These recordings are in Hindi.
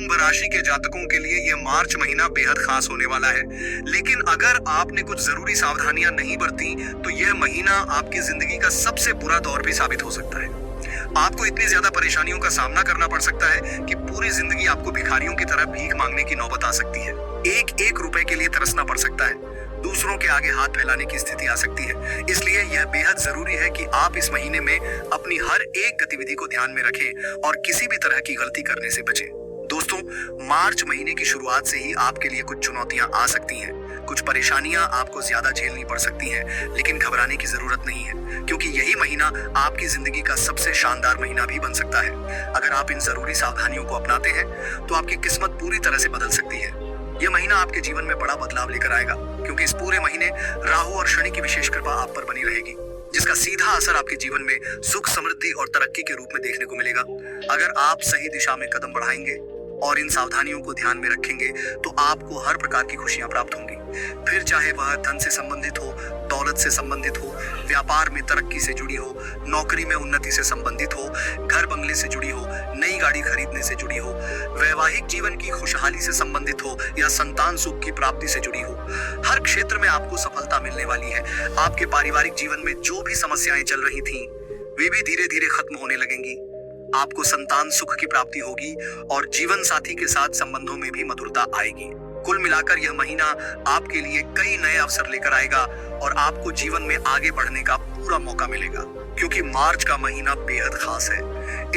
कुंभ राशि के जातकों के लिए यह मार्च महीना बेहद खास होने वाला है। लेकिन अगर आपने कुछ जरूरी सावधानियां नहीं बरती तो यह महीना आपकी जिंदगी का सबसे बुरा दौर भी साबित हो सकता है। आपको इतनी ज्यादा परेशानियों का सामना करना पड़ सकता है कि पूरी जिंदगी आपको भिखारियों की तरह भीख मांगने की नौबत आ सकती है। एक एक रुपए के लिए तरसना पड़ सकता है। दूसरों के आगे हाथ फैलाने की स्थिति आ सकती है। इसलिए यह बेहद जरूरी है कि आप इस महीने में अपनी हर एक गतिविधि को ध्यान में रखें और किसी भी तरह की गलती करने से बचें। दोस्तों, मार्च महीने की शुरुआत से ही आपके लिए कुछ चुनौतियां आ सकती हैं। कुछ परेशानियां आपको ज्यादा झेलनी पड़ सकती हैं, लेकिन घबराने की जरूरत नहीं है, क्योंकि यही महीना आपकी जिंदगी का सबसे शानदार महीना भी बन सकता है। अगर आप इन जरूरी सावधानियों को अपनाते हैं तो आपकी किस्मत पूरी तरह से बदल सकती है। यह महीना आपके जीवन में बड़ा बदलाव लेकर आएगा, क्योंकि इस पूरे महीने राहु और शनि की विशेष कृपा आप पर बनी रहेगी, जिसका सीधा असर आपके जीवन में सुख, समृद्धि और तरक्की के रूप में देखने को मिलेगा। अगर आप सही दिशा में कदम बढ़ाएंगे और इन सावधानियों को ध्यान में रखेंगे तो आपको हर प्रकार की खुशियां प्राप्त होंगी। फिर चाहे वह धन से संबंधित हो, दौलत से संबंधित हो, व्यापार में तरक्की से जुड़ी हो, नौकरी में उन्नति से संबंधित हो, घर बंगले से जुड़ी हो, नई गाड़ी खरीदने से जुड़ी हो, वैवाहिक जीवन की खुशहाली से संबंधित हो या संतान सुख की प्राप्ति से जुड़ी हो, हर क्षेत्र में आपको सफलता मिलने वाली है। आपके पारिवारिक जीवन में जो भी समस्याएं चल रही थीं, वे भी धीरे धीरे खत्म होने लगेंगी। आपको संतान सुख की प्राप्ति होगी और जीवन साथी के साथ संबंधों में भी मधुरता आएगी। कुल मिलाकर यह महीना आपके लिए कई नए अवसर लेकर आएगा और आपको जीवन में आगे बढ़ने का पूरा मौका मिलेगा, क्योंकि मार्च का महीना बेहद खास है।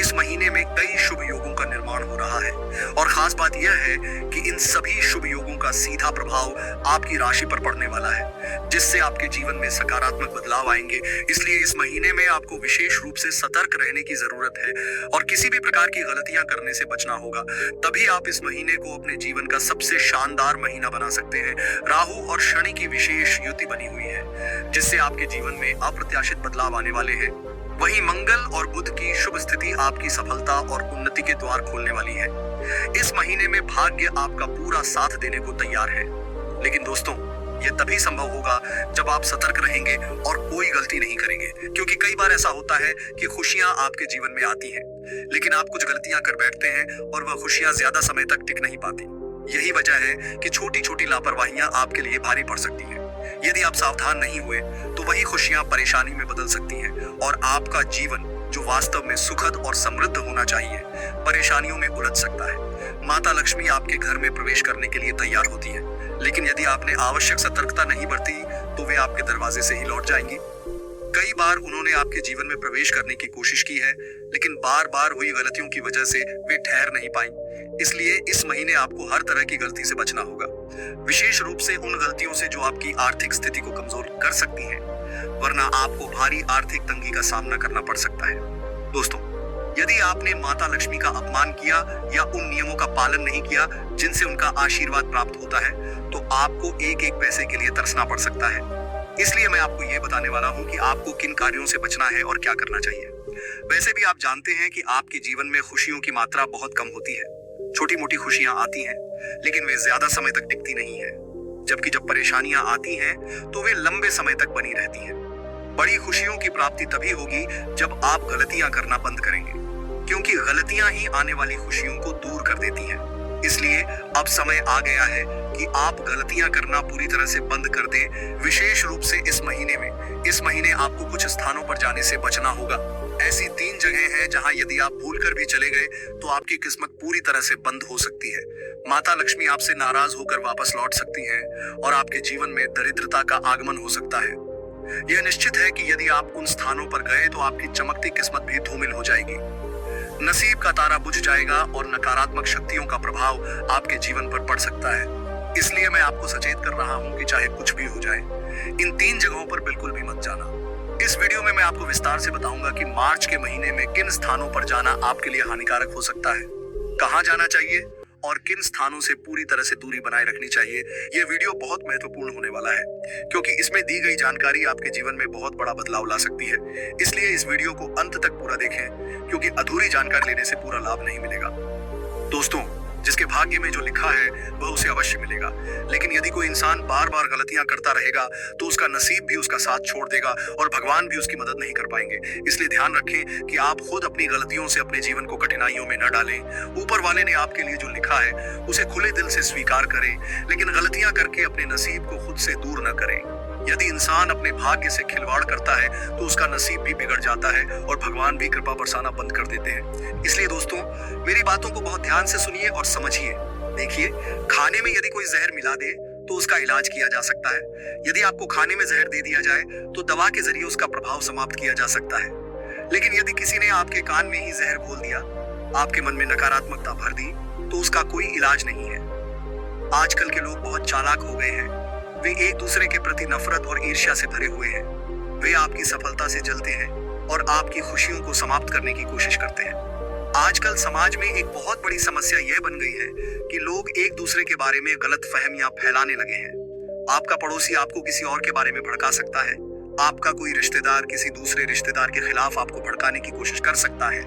इस महीने में कई शुभ योगों का निर्माण हो रहा है और खास बात यह है कि इन सभी शुभ योगों का सीधा प्रभाव आपकी राशि पर पड़ने वाला है, जिससे आपके जीवन में सकारात्मक बदलाव आएंगे। इसलिए इस महीने में आपको विशेष रूप से सतर्क रहने की जरूरत है और किसी भी प्रकार की गलतियां करने से बचना होगा। तभी आप इस महीने को अपने जीवन का सबसे शानदार महीना बना सकते हैं। राहु और शनि की विशेष युति बनी हुई है, जिससे आपके जीवन में अप्रत्याशित बदलाव आने वाले हैं। वहीं मंगल और बुध की शुभ स्थिति आपकी सफलता और उन्नति के द्वार खोलने वाली है। इस महीने में भाग्य आपका पूरा साथ देने को तैयार है। लेकिन दोस्तों, यह तभी संभव होगा जब आप सतर्क रहेंगे और कोई गलती नहीं करेंगे, क्योंकि कई बार ऐसा होता है कि खुशियां आपके जीवन में आती हैं, लेकिन आप कुछ गलतियां कर बैठते हैं और वह खुशियां ज्यादा समय तक टिक नहीं पाती। यही वजह है कि छोटी छोटी लापरवाहियां आपके लिए भारी पड़ सकती हैं। यदि आप सावधान नहीं हुए तो वही खुशियां परेशानी में बदल सकती हैं और आपका जीवन, जो वास्तव में सुखद और समृद्ध होना चाहिए, परेशानियों में उलझ सकता है। माता लक्ष्मी आपके घर में प्रवेश करने के लिए तैयार होती है, लेकिन यदि आपने आवश्यक सतर्कता नहीं बरती तो वे आपके दरवाजे से ही लौट जाएंगी। कई बार उन्होंने आपके जीवन में प्रवेश करने की कोशिश की है, लेकिन बार बार हुई गलतियों की वजह से वे ठहर नहीं पाई। इसलिए इस महीने आपको हर तरह की गलती से बचना होगा, विशेष रूप से उन गलतियों से जो आपकी आर्थिक स्थिति को कमजोर कर सकती हैं, वरना आपको भारी आर्थिक तंगी का सामना करना पड़ सकता है। दोस्तों, यदि आपने माता लक्ष्मी का अपमान किया या उन नियमों का पालन नहीं किया जिनसे उनका आशीर्वाद प्राप्त होता है, तो आपको एक एक पैसे के लिए तरसना पड़ सकता है। इसलिए मैं आपको ये बताने वाला हूँ कि आपको किन कार्यों से बचना है और क्या करना चाहिए। वैसे भी आप जानते हैं कि आपके जीवन में खुशियों की मात्रा बहुत कम होती है। छोटी मोटी खुशियां आती हैं, लेकिन वे ज्यादा समय तक टिकती नहीं है, जबकि जब परेशानियां आती हैं तो वे लंबे समय तक बनी रहती हैं। बड़ी खुशियों की प्राप्ति तभी होगी जब आप गलतियां करना बंद करेंगे, क्योंकि गलतियां ही आने वाली खुशियों को दूर कर देती हैं। इसलिए अब समय आ गया है कि आप गलतियां करना पूरी तरह से बंद कर दें। विशेष रूप से इस महीने आपको कुछ स्थानों पर जाने से बचना होगा। ऐसी 3 जगह हैं जहां यदि आप भूलकर भी चले गए तो आपकी किस्मत पूरी तरह से बंद हो सकती है। माता लक्ष्मी आपसे नाराज होकर वापस लौट सकती हैं और आपके जीवन में दरिद्रता का आगमन हो सकता है। यह निश्चित है कि यदि आप उन स्थानों पर गए तो आपकी चमकती किस्मत भी धूमिल हो जाएगी। नसीब का तारा बुझ जाएगा और नकारात्मक शक्तियों का प्रभाव आपके जीवन पर पड़ सकता है। इसलिए मैं आपको सचेत कर रहा हूं कि चाहे कुछ भी हो जाए, इन 3 जगहों पर बिल्कुल भी मत जाना। इस वीडियो में मैं आपको विस्तार से बताऊंगा कि मार्च के महीने में किन स्थानों पर जाना आपके लिए हानिकारक हो सकता है, कहां जाना चाहिए और किन स्थानों से पूरी तरह से दूरी बनाए रखनी चाहिए। यह वीडियो बहुत महत्वपूर्ण होने वाला है, क्योंकि इसमें दी गई जानकारी आपके जीवन में बहुत बड़ा बदलाव ला सकती है। इसलिए इस वीडियो को अंत तक पूरा देखें, क्योंकि अधूरी जानकारी लेने से पूरा लाभ नहीं मिलेगा। दोस्तों, जिसके भाग्य में जो लिखा है वह उसे अवश्य मिलेगा। लेकिन यदि कोई इंसान बार बार गलतियां करता रहेगा तो उसका नसीब भी उसका साथ छोड़ देगा और भगवान भी उसकी मदद नहीं कर पाएंगे। इसलिए ध्यान रखें कि आप खुद अपनी गलतियों से अपने जीवन को कठिनाइयों में न डालें। ऊपर वाले ने आपके लिए जो लिखा है उसे खुले दिल से स्वीकार करें, लेकिन गलतियां करके अपने नसीब को खुद से दूर न करें। यदि इंसान अपने भाग्य से खिलवाड़ करता है तो उसका नसीब भी बिगड़ जाता है और भगवान भी कृपा बरसाना बंद कर देते हैं। इसलिए दोस्तों, मेरी बातों को बहुत ध्यान से सुनिए और समझिए। देखिए, खाने में यदि कोई जहर मिला दे तो उसका इलाज किया जा सकता है। यदि आपको खाने में जहर दे दिया जाए तो दवा के जरिए उसका प्रभाव समाप्त किया जा सकता है। लेकिन यदि किसी ने आपके कान में ही जहर घोल दिया, आपके मन में नकारात्मकता भर दी, तो उसका कोई इलाज नहीं है। आजकल के लोग बहुत चालाक हो गए हैं। वे एक दूसरे के प्रति नफरत और ईर्ष्या से भरे हुए हैं। वे आपकी सफलता से जलते हैं और आपकी खुशियों को समाप्त करने की कोशिश करते हैं। आजकल समाज में एक बहुत बड़ी समस्या यह बन गई है कि लोग एक दूसरे के बारे में गलत फहमियां फैलाने लगे हैं। आपका पड़ोसी आपको किसी और के बारे में भड़का सकता है। आपका कोई रिश्तेदार किसी दूसरे रिश्तेदार के खिलाफ आपको भड़काने की कोशिश कर सकता है।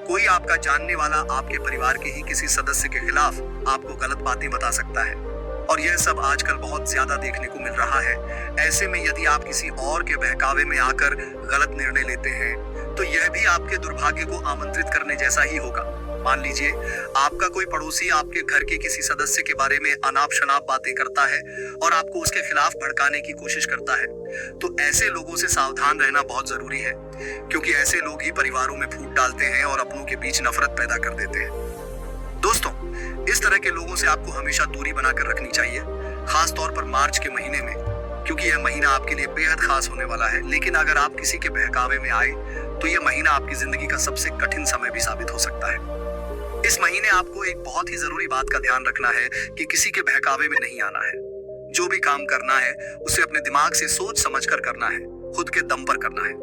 कोई आपका जानने वाला आपके परिवार के ही किसी सदस्य के खिलाफ आपको गलत बातें बता सकता है। और यह सब आजकल बहुत ज्यादा देखने को मिल रहा है। ऐसे में यदि आप किसी और के बहकावे में आकर गलत निर्णय लेते हैं तो यह भी आपके दुर्भाग्य को आमंत्रित करने जैसा ही होगा। मान लीजिए, आपका कोई पड़ोसी आपके घर के किसी सदस्य के बारे में अनाप शनाप बातें करता है और आपको उसके खिलाफ भड़काने की कोशिश करता है, तो ऐसे लोगों से सावधान रहना बहुत जरूरी है, क्योंकि ऐसे लोग ही परिवारों में फूट डालते हैं और अपनों के बीच नफरत पैदा कर देते हैं। दोस्तों, इस तरह के लोगों से आपको हमेशा दूरी बनाकर रखनी चाहिए, खास तौर पर मार्च के महीने में, क्योंकि यह महीना आपके लिए बेहद खास होने वाला है। लेकिन अगर आप किसी के बहकावे में आए तो यह महीना आपकी जिंदगी का सबसे कठिन समय भी साबित हो सकता है। इस महीने आपको एक बहुत ही जरूरी बात का ध्यान रखना है कि किसी के बहकावे में नहीं आना है। जो भी काम करना है उसे अपने दिमाग से सोच समझ कर करना है, खुद के दम पर करना है।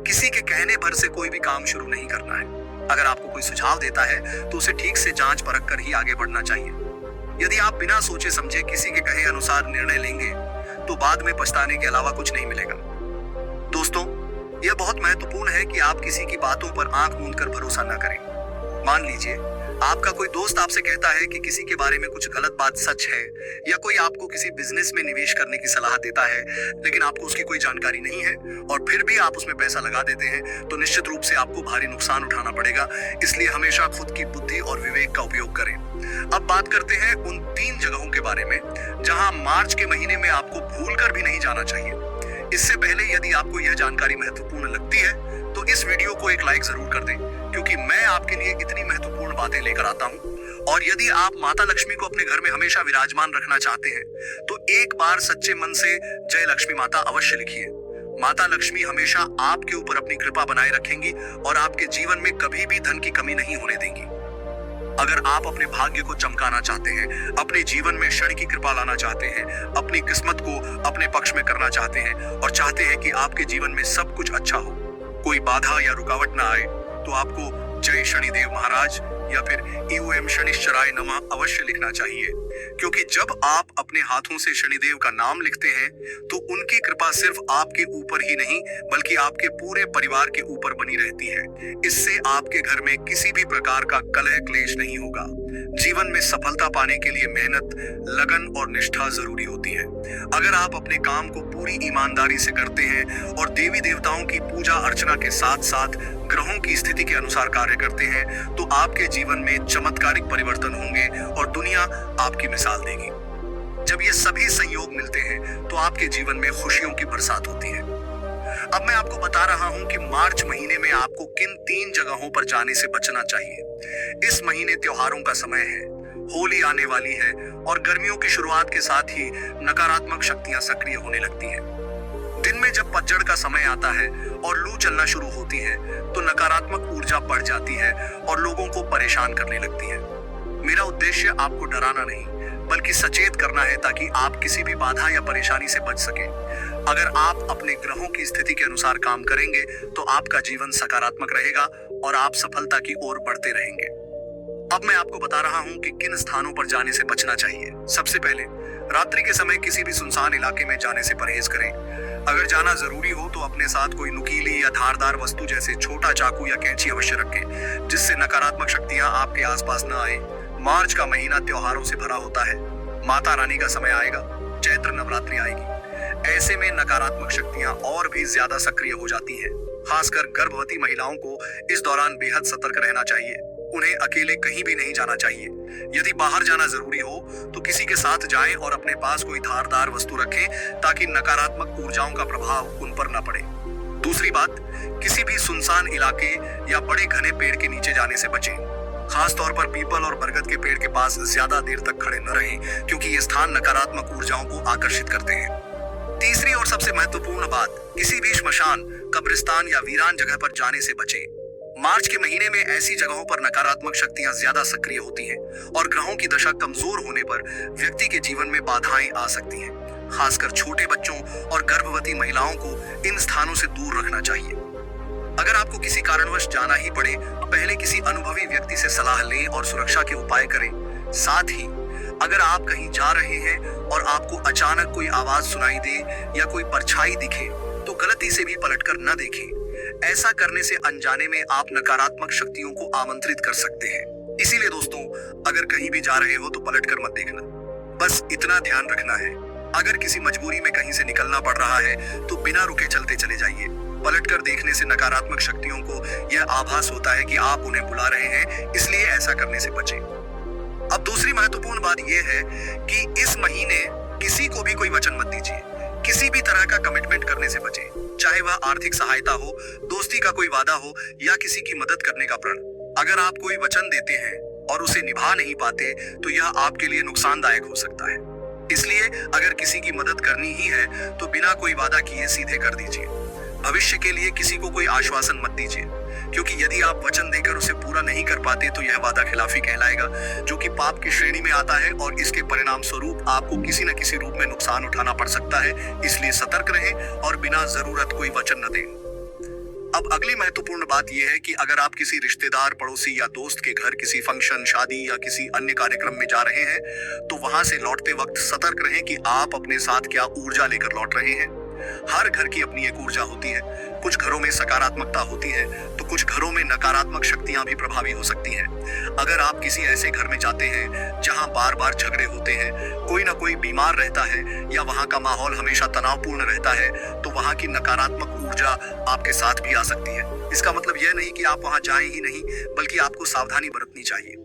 किसी के कहने भर से कोई भी काम शुरू नहीं करना है। अगर आपको कोई सुझाव देता है तो उसे ठीक से जांच परख कर ही आगे बढ़ना चाहिए। यदि आप बिना सोचे समझे किसी के कहे अनुसार निर्णय लेंगे तो बाद में पछताने के अलावा कुछ नहीं मिलेगा। दोस्तों, यह बहुत महत्वपूर्ण है कि आप किसी की बातों पर आंख मूंद कर भरोसा न करें। मान लीजिए, आपका कोई दोस्त आपसे कहता है कि किसी के बारे में कुछ गलत बात सच है, या कोई आपको किसी बिजनेस में निवेश करने की सलाह देता है, लेकिन आपको उसकी कोई जानकारी नहीं है और फिर भी आप उसमें पैसा लगा देते हैं, तो निश्चित रूप से आपको भारी नुकसान उठाना पड़ेगा। इसलिए हमेशा खुद की बुद्धि और विवेक का उपयोग करें। अब बात करते हैं उन 3 जगहों के बारे में जहां मार्च के महीने में आपको भूलकर भी नहीं जाना चाहिए। इससे पहले यदि आपको यह जानकारी महत्वपूर्ण लगती है तो इस वीडियो को एक लाइक जरूर कर दें, क्योंकि मैं आपके लिए इतनी महत्वपूर्ण बातें लेकर आता हूं। और यदि आप माता लक्ष्मी को अपने घर में हमेशा विराजमान रखना चाहते हैं तो एक बार सच्चे मन से जय लक्ष्मी माता अवश्य लिखिए। माता लक्ष्मी हमेशा आपके ऊपर अपनी कृपा बनाए रखेंगी और आपके जीवन में कभी भी धन की कमी नहीं होने देंगी। अगर आप अपने भाग्य को चमकाना चाहते हैं, अपने जीवन में शनि की कृपा लाना चाहते हैं, अपनी किस्मत को अपने पक्ष में करना चाहते हैं और चाहते हैं कि आपके जीवन में सब कुछ अच्छा हो, कोई बाधा या रुकावट ना आए, तो आपको जय शनिदेव महाराज या फिर ईओएम शनिश्चराय नमः अवश्य लिखना चाहिए। क्योंकि जब आप अपने हाथों से शनिदेव का नाम लिखते हैं तो उनकी कृपा सिर्फ आपके ऊपर ही नहीं बल्कि आपके पूरे परिवार के ऊपर बनी रहती है। इससे आपके घर में किसी भी प्रकार का कलह क्लेश नहीं होगा। जीवन में सफलता पाने के लिए मेहनत, लगन और निष्ठा जरूरी होती है। अगर आप अपने काम को पूरी ईमानदारी से करते हैं और देवी देवताओं की पूजा अर्चना के साथ साथ ग्रहों की स्थिति के अनुसार कार्य करते हैं तो आपके जीवन में चमत्कारिक परिवर्तन होंगे और दुनिया आपकी मिसाल देगी। जब ये सभी संयोग मिलते हैं तो आपके जीवन में खुशियों की बरसात होती है। अब मैं आपको बता रहा हूं कि मार्च महीने में आपको किन 3 जगहों पर जाने से बचना चाहिए। इस महीने त्योहारों का समय है, होली आने वाली है और गर्मियों की शुरुआत के साथ ही नकारात्मक शक्तियां सक्रिय होने लगती हैं। दिन में जब पतझड़ का समय आता है और लू चलना शुरू होती है तो नकारात्मक ऊर्जा बढ़ जाती है और लोगों को परेशान करने लगती है। मेरा उद्देश्य आपको डराना नहीं बल्कि सचेत करना है ताकि आप किसी भी बाधा या परेशानी से बच सकें। अगर आप अपने ग्रहों की स्थिति के अनुसार काम करेंगे तो आपका जीवन सकारात्मक रहेगा और आप सफलता की ओर बढ़ते रहेंगे। अब मैं आपको बता रहा हूं कि किन स्थानों पर जाने से बचना चाहिए। सबसे पहले, रात्रि के समय किसी भी सुनसान इलाके में जाने से परहेज करें। अगर जाना जरूरी हो तो अपने साथ कोई नुकीली या धारदार वस्तु जैसे छोटा चाकू या कैंची अवश्य रखें, जिससे नकारात्मक शक्तियां आपके आसपास न आए। मार्च का महीना त्योहारों से भरा होता है। माता रानी का समय आएगा, चैत्र नवरात्रि आएगी। ऐसे में नकारात्मक शक्तियां और भी ज्यादा सक्रिय हो जाती हैं। खासकर गर्भवती महिलाओं को इस दौरान बेहद सतर्क रहना चाहिए। उन्हें अकेले कहीं भी नहीं जाना चाहिए। यदि बाहर जाना जरूरी हो तो किसी के साथ जाएं और अपने पास कोई धारदार वस्तु रखें ताकि नकारात्मक ऊर्जाओं का प्रभाव उन पर न पड़े। दूसरी बात, किसी भी सुनसान इलाके या बड़े घने पेड़ के नीचे जाने से बचें। खास तौर पर पीपल और बरगद के पेड़ के पास ज्यादा देर तक खड़े न रहें, क्योंकि ये स्थान नकारात्मक ऊर्जाओं को आकर्षित करते हैं। तीसरी और सबसे महत्वपूर्ण बात, किसी भी श्मशान, कब्रिस्तान या वीरान जगह पर जाने से बचें। मार्च के महीने में ऐसी जगहों पर नकारात्मक शक्तियां ज्यादा सक्रिय होती हैं और ग्रहों की दशा कमजोर होने पर व्यक्ति के जीवन में बाधाएं आ सकती हैं। खासकर छोटे बच्चों और गर्भवती महिलाओं को इन स्थानों से दूर रखना चाहिए। अगर आपको किसी कारणवश जाना ही पड़े तो पहले किसी अनुभवी व्यक्ति से सलाह लें और सुरक्षा के उपाय करें। साथ ही अगर आप कहीं जा रहे हैं और आपको अचानक कोई आवाज सुनाई दे या कोई परछाई दिखे तो गलती से भी पलटकर न देखें। ऐसा करने से अनजाने में आप नकारात्मक शक्तियों को आमंत्रित कर सकते हैं। इसीलिए दोस्तों, अगर कहीं भी जा रहे हो तो पलटकर मत देखना। बस इतना ध्यान रखना है, अगर किसी मजबूरी में कहीं से निकलना पड़ रहा है तो बिना रुके चलते चले जाइए। पलटकर देखने से नकारात्मक शक्तियों को यह आभास होता है कि आप उन्हें बुला रहे हैं, इसलिए ऐसा करने से बचें। अब दूसरी महत्वपूर्ण बात यह है कि इस महीने किसी को भी कोई वचन मत दीजिए। किसी भी तरह का कमिटमेंट करने से बचें, चाहे वह आर्थिक सहायता हो, दोस्ती का कोई वादा हो या किसी की मदद करने का प्रण। अगर आप कोई वचन देते हैं और उसे निभा नहीं पाते तो यह आपके लिए नुकसानदायक हो सकता है। इसलिए अगर किसी की मदद करनी ही है तो बिना कोई वादा किए सीधे कर दीजिए। भविष्य के लिए किसी को कोई आश्वासन मत दीजिए, क्योंकि यदि आप वचन देकर उसे पूरा नहीं कर पाते तो यह वादा खिलाफी कहलाएगा, जो कि पाप की श्रेणी में आता है और इसके परिणाम स्वरूप आपको किसी न किसी रूप में नुकसान उठाना पड़ सकता है। इसलिए सतर्क रहें और बिना जरूरत कोई वचन न दें। अब अगली महत्वपूर्ण बात यह है कि अगर आप किसी रिश्तेदार, पड़ोसी या दोस्त के घर किसी फंक्शन, शादी या किसी अन्य कार्यक्रम में जा रहे हैं तो वहां से लौटते वक्त सतर्क रहें कि आप अपने साथ क्या ऊर्जा लेकर लौट रहे हैं। हर घर की अपनी एक ऊर्जा होती है। कुछ घरों में सकारात्मकता होती है तो कुछ घरों में नकारात्मक शक्तियां भी प्रभावी हो सकती हैं। अगर आप किसी ऐसे घर में जाते हैं जहां बार बार झगड़े होते हैं, कोई ना कोई बीमार रहता है या वहां का माहौल हमेशा तनावपूर्ण रहता है, तो वहां की नकारात्मक ऊर्जा आपके साथ भी आ सकती है। इसका मतलब यह नहीं कि आप वहां जाएं ही नहीं, बल्कि आपको सावधानी बरतनी चाहिए।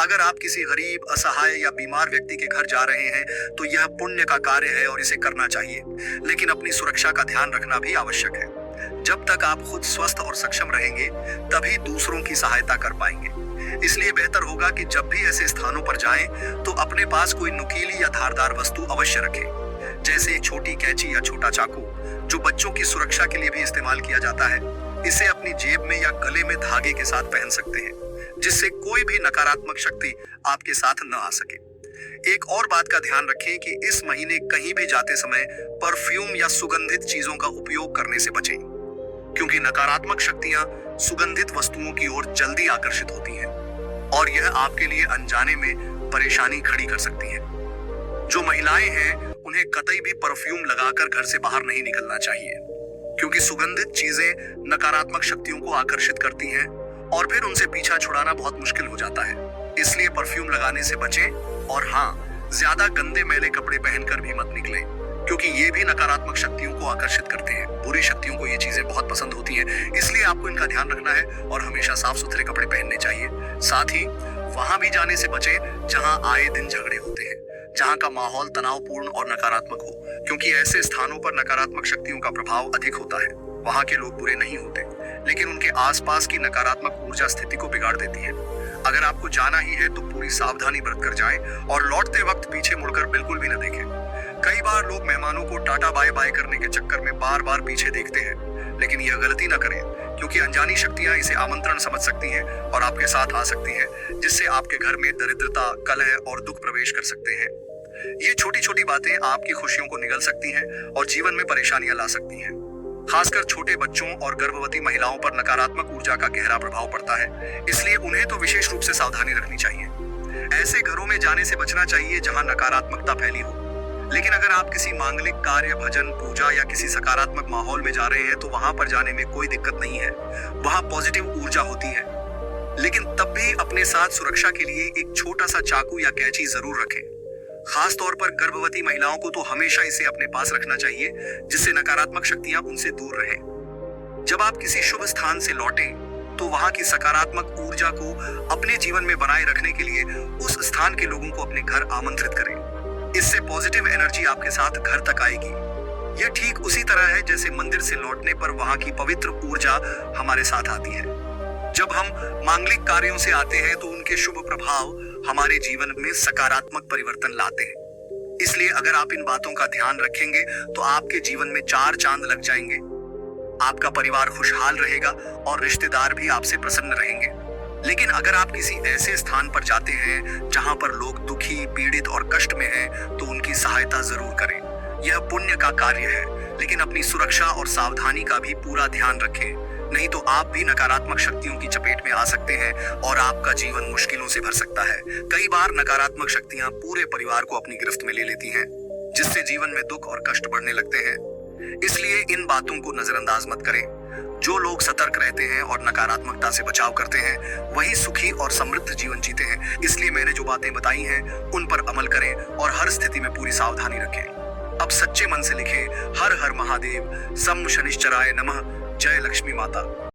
अगर आप किसी गरीब, असहाय या बीमार व्यक्ति के घर जा रहे हैं तो यह पुण्य का कार्य है और इसे करना चाहिए, लेकिन अपनी सुरक्षा का ध्यान रखना भी आवश्यक है। जब तक आप खुद स्वस्थ और सक्षम रहेंगे तभी दूसरों की सहायता कर पाएंगे। इसलिए बेहतर होगा कि जब भी ऐसे स्थानों पर जाएं तो अपने पास कोई नुकीली या धारदार वस्तु अवश्य रखें, जैसे एक छोटी कैंची या छोटा चाकू, जो बच्चों की सुरक्षा के लिए भी इस्तेमाल किया जाता है। इसे अपनी जेब में या गले में धागे के साथ पहन सकते हैं, जिससे कोई भी नकारात्मक शक्ति आपके साथ न आ सके। एक और बात का ध्यान रखें कि इस महीने कहीं भी जाते समय परफ्यूम या सुगंधित चीजों का उपयोग करने से बचें, क्योंकि नकारात्मक शक्तियां सुगंधित वस्तुओं की ओर जल्दी आकर्षित होती हैं और यह आपके लिए अनजाने में परेशानी खड़ी कर सकती है। जो महिलाएं हैं उन्हें कतई भी परफ्यूम लगाकर घर से बाहर नहीं निकलना चाहिए, क्योंकि सुगंधित चीजें नकारात्मक शक्तियों को आकर्षित करती हैं और फिर उनसे पीछा छुड़ाना बहुत मुश्किल हो जाता है। इसलिए परफ्यूम लगाने से बचें और हाँ, ज्यादा गंदे मैले कपड़े पहनकर भी मत निकलें, क्योंकि ये भी नकारात्मक शक्तियों को आकर्षित करते हैं। बुरी शक्तियों को ये चीजें बहुत पसंद होती हैं, इसलिए आपको इनका ध्यान रखना है और हमेशा साफ सुथरे कपड़े पहनने चाहिए। साथ ही वहां भी जाने से बचें जहां आए दिन झगड़े होते हैं, जहां का माहौल तनावपूर्ण और नकारात्मक हो, क्योंकि ऐसे स्थानों पर नकारात्मक शक्तियों का प्रभाव अधिक होता है। वहां के लोग बुरे नहीं होते, लेकिन उनके आसपास की नकारात्मक ऊर्जा स्थिति को बिगाड़ देती है। अगर आपको जाना ही है तो पूरी सावधानी बरतकर जाएं और लौटते वक्त पीछे मुड़कर बिल्कुल भी न देखें। कई बार लोग मेहमानों को टाटा बाय बाय करने के चक्कर में बार बार पीछे देखते हैं, लेकिन यह गलती न करें, क्योंकि अनजानी शक्तियां इसे आमंत्रण समझ सकती हैं और आपके साथ आ सकती हैं, जिससे आपके घर में दरिद्रता, कलह और दुख प्रवेश कर सकते हैं। ये छोटी छोटी बातें आपकी खुशियों को निगल सकती हैं और जीवन में परेशानियां ला सकती हैं। खासकर छोटे बच्चों और गर्भवती महिलाओं पर नकारात्मक ऊर्जा का गहरा प्रभाव पड़ता है, इसलिए उन्हें तो विशेष रूप से सावधानी रखनी चाहिए। ऐसे घरों में जाने से बचना चाहिए जहां नकारात्मकता फैली हो। लेकिन अगर आप किसी मांगलिक कार्य, भजन, पूजा या किसी सकारात्मक माहौल में जा रहे हैं तो वहां पर जाने में कोई दिक्कत नहीं है। वहां पॉजिटिव ऊर्जा होती है। लेकिन तब भी अपने साथ सुरक्षा के लिए एक छोटा सा चाकू या कैंची जरूर रखें। खास तौर पर गर्भवती महिलाओं को तो हमेशा इसे अपने पास रखना चाहिए, जिससे नकारात्मक शक्तियां उनसे दूर रहें। जब आप किसी शुभ स्थान से लौटें तो वहां की सकारात्मक ऊर्जा को अपने जीवन में बनाए रखने के लिए उस स्थान के लोगों को अपने घर आमंत्रित करें। इससे पॉजिटिव एनर्जी आपके साथ घर तक आएगी। यह ठीक उसी तरह है जैसे मंदिर से लौटने पर वहां की पवित्र ऊर्जा हमारे साथ आती है। जब हम मांगलिक कार्यों से आते हैं तो उनके शुभ प्रभाव हमारे जीवन में सकारात्मक परिवर्तन लाते हैं। इसलिए अगर आप इन बातों का ध्यान रखेंगे तो आपके जीवन में 4 चांद लग जाएंगे। आपका परिवार खुशहाल रहेगा और रिश्तेदार भी आपसे प्रसन्न रहेंगे। लेकिन अगर आप किसी ऐसे स्थान पर जाते हैं जहां पर लोग दुखी, पीड़ित और कष्ट में हैं, तो उनकी सहायता जरूर करें। यह पुण्य का कार्य है, लेकिन अपनी सुरक्षा और सावधानी का भी पूरा ध्यान रखें, नहीं तो आप भी नकारात्मक शक्तियों की चपेट में आ सकते हैं और आपका जीवन मुश्किलों से भर सकता है। कई बार नकारात्मक शक्तियां पूरे परिवार को अपनी गिरफ्त में ले लेती हैं, जिससे जीवन में दुख और कष्ट बढ़ने लगते हैं। इसलिए इन बातों को नजरअंदाज मत करें। जो लोग सतर्क रहते हैं और नकारात्मकता से बचाव करते हैं, वही सुखी और समृद्ध जीवन जीते हैं। इसलिए मैंने जो बातें बताई हैं, उन पर अमल करें और हर स्थिति में पूरी सावधानी रखें। अब सच्चे मन से लिखें, हर हर महादेव, सम शनिश्चराय नमः, जय लक्ष्मी माता।